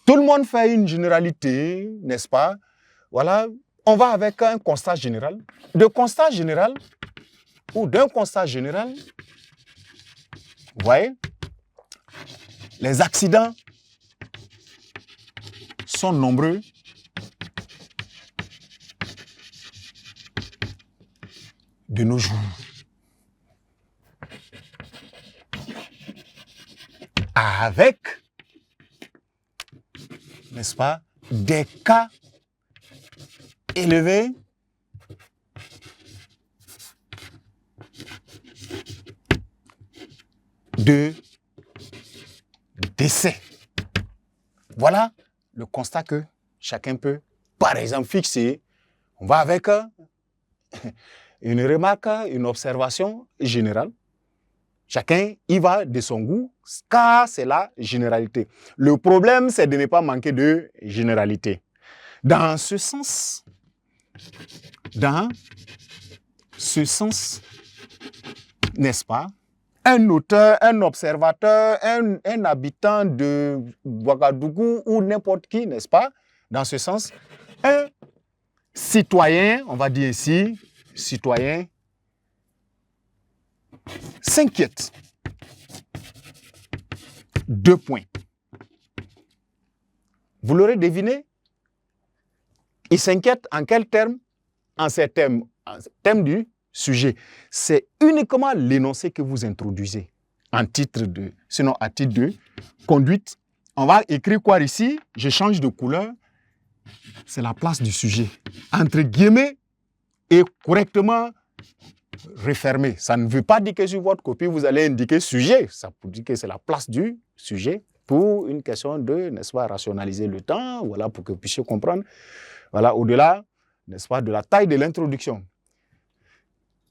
Tout le monde fait une généralité, n'est-ce pas? Voilà, on va avec un constat général. De constat général, ou d'un constat général, vous voyez, les accidents sont nombreux. De nos jours. Avec, n'est-ce pas, des cas élevés de décès. Voilà le constat que chacun peut, par exemple, fixer. On va avec une remarque, une observation générale. Chacun y va de son goût, car c'est la généralité. Le problème, c'est de ne pas manquer de généralité. Dans ce sens, n'est-ce pas, un auteur, un observateur, un habitant de Ouagadougou ou n'importe qui, n'est-ce pas, dans ce sens, un citoyen, on va dire ici, citoyen, s'inquiète. 2 points. Vous l'aurez deviné? Il s'inquiète en quels termes? En ces termes, du sujet. C'est uniquement l'énoncé que vous introduisez en titre de, sinon à titre de conduite. On va écrire quoi ici? Je change de couleur. C'est la place du sujet. Entre guillemets et correctement refermé. Ça ne veut pas dire que sur votre copie, vous allez indiquer sujet. Ça peut dire que c'est la place du sujet pour une question de, n'est-ce pas, rationaliser le temps, voilà, pour que vous puissiez comprendre, voilà, au-delà, n'est-ce pas, de la taille de l'introduction.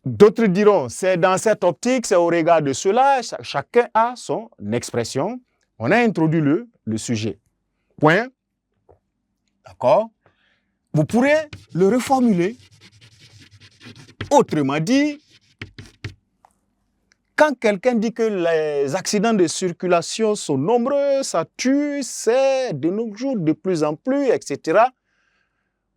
D'autres diront, c'est dans cette optique, c'est au regard de cela, chacun a son expression. On a introduit le sujet. Point. D'accord? Vous pourrez le reformuler. Autrement dit, quand quelqu'un dit que les accidents de circulation sont nombreux, ça tue, c'est de nos jours de plus en plus, etc.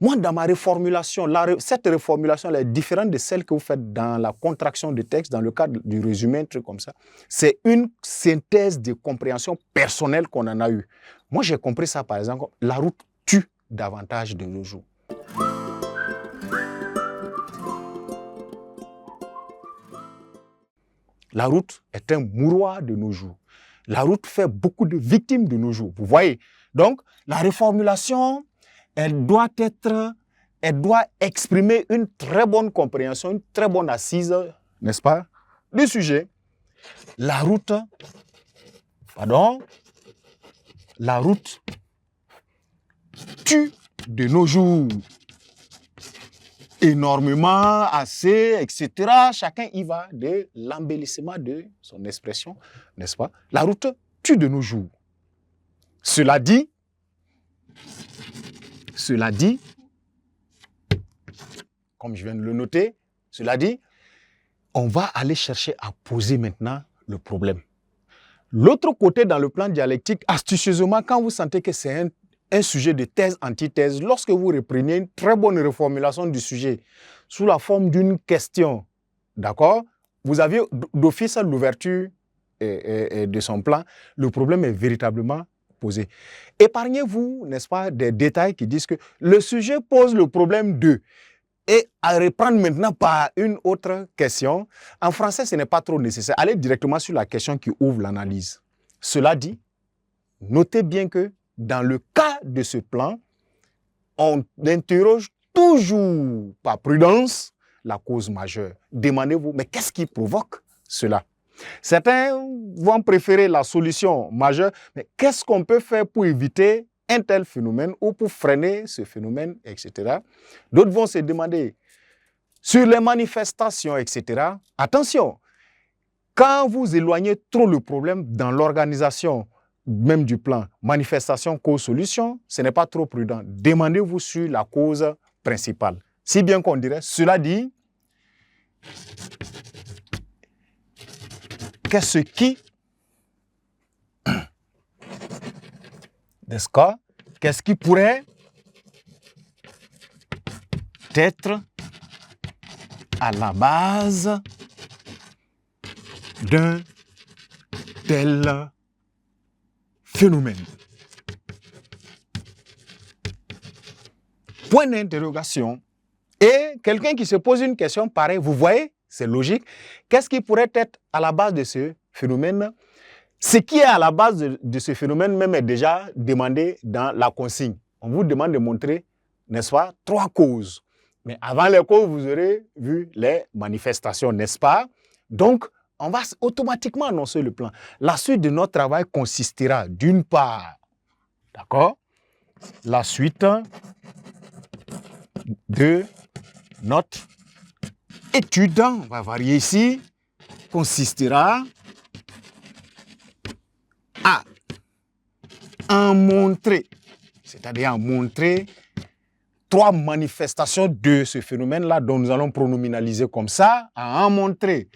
Moi, dans ma reformulation, cette reformulation est différente de celle que vous faites dans la contraction de texte, dans le cadre du résumé, un truc comme ça. C'est une synthèse de compréhension personnelle qu'on en a eue. Moi, j'ai compris ça, par exemple, la route tue davantage de nos jours. La route est un mouroir de nos jours. La route fait beaucoup de victimes de nos jours. Vous voyez? Donc, la reformulation, elle doit exprimer une très bonne compréhension, une très bonne assise, n'est-ce pas, du sujet. La route tue de nos jours. Énormément, assez, etc. Chacun y va de l'embellissement de son expression, n'est-ce pas? La route tue de nos jours. Cela dit, comme je viens de le noter, cela dit, on va aller chercher à poser maintenant le problème. L'autre côté, dans le plan dialectique, astucieusement, quand vous sentez que c'est un sujet de thèse-antithèse, lorsque vous reprenez une très bonne reformulation du sujet sous la forme d'une question, d'accord? Vous avez d'office l'ouverture de son plan, le problème est véritablement posé. Épargnez-vous, n'est-ce pas, des détails qui disent que le sujet pose le problème de. Et à reprendre maintenant par une autre question, en français, ce n'est pas trop nécessaire. Allez directement sur la question qui ouvre l'analyse. Cela dit, notez bien que dans le cas de ce plan, on interroge toujours par prudence la cause majeure. Demandez-vous, mais qu'est-ce qui provoque cela? Certains vont préférer la solution majeure, mais qu'est-ce qu'on peut faire pour éviter un tel phénomène ou pour freiner ce phénomène, etc. D'autres vont se demander, sur les manifestations, etc. Attention, quand vous éloignez trop le problème dans l'organisation même du plan, manifestation, cause, solution, ce n'est pas trop prudent. Demandez-vous sur la cause principale. Si bien qu'on dirait, cela dit, qu'est-ce qui, n'est-ce pas, qu'est-ce qui pourrait être à la base d'un tel phénomène? Point d'interrogation. Et quelqu'un qui se pose une question pareille, vous voyez, c'est logique. Qu'est-ce qui pourrait être à la base de ce phénomène? Ce qui est à la base de ce phénomène même est déjà demandé dans la consigne. On vous demande de montrer, n'est-ce pas, 3 causes. Mais avant les causes, vous aurez vu les manifestations, n'est-ce pas? Donc, on va automatiquement annoncer le plan. La suite de notre travail consistera d'une part, d'accord? La suite de notre étude, on va varier ici, consistera à en montrer, c'est-à-dire à montrer 3 manifestations de ce phénomène-là dont nous allons pronominaliser comme ça, à en montrer.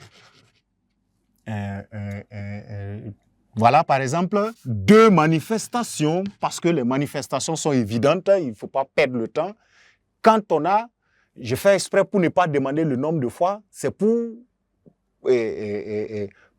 Voilà, par exemple, 2 manifestations, parce que les manifestations sont évidentes, il ne faut pas perdre le temps. Quand on a, je fais exprès pour ne pas demander le nombre de fois, c'est pour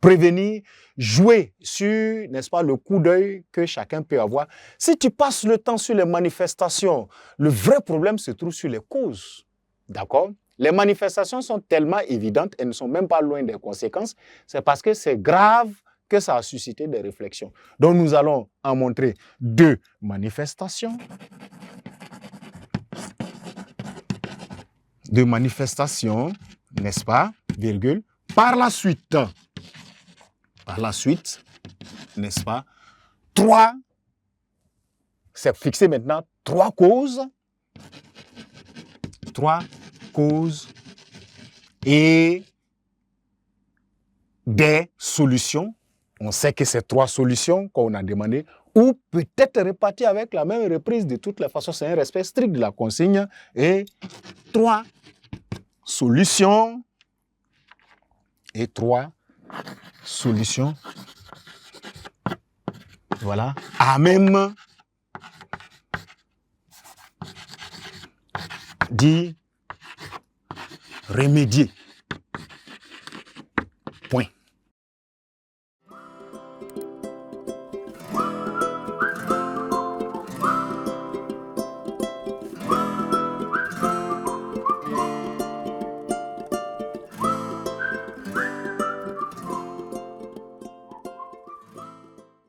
prévenir, jouer sur, n'est-ce pas, le coup d'œil que chacun peut avoir. Si tu passes le temps sur les manifestations, le vrai problème se trouve sur les causes. D'accord? Les manifestations sont tellement évidentes, elles ne sont même pas loin des conséquences. C'est parce que c'est grave que ça a suscité des réflexions. Donc nous allons en montrer 2 manifestations. 2 manifestations, n'est-ce pas, virgule, par la suite, n'est-ce pas, 3, c'est fixé maintenant, 3 causes et des solutions. On sait que c'est 3 solutions qu'on a demandé, ou peut-être réparties avec la même reprise de toutes les façons. C'est un respect strict de la consigne. Et 3 solutions. Et 3 solutions. Voilà. À même d'y remédier.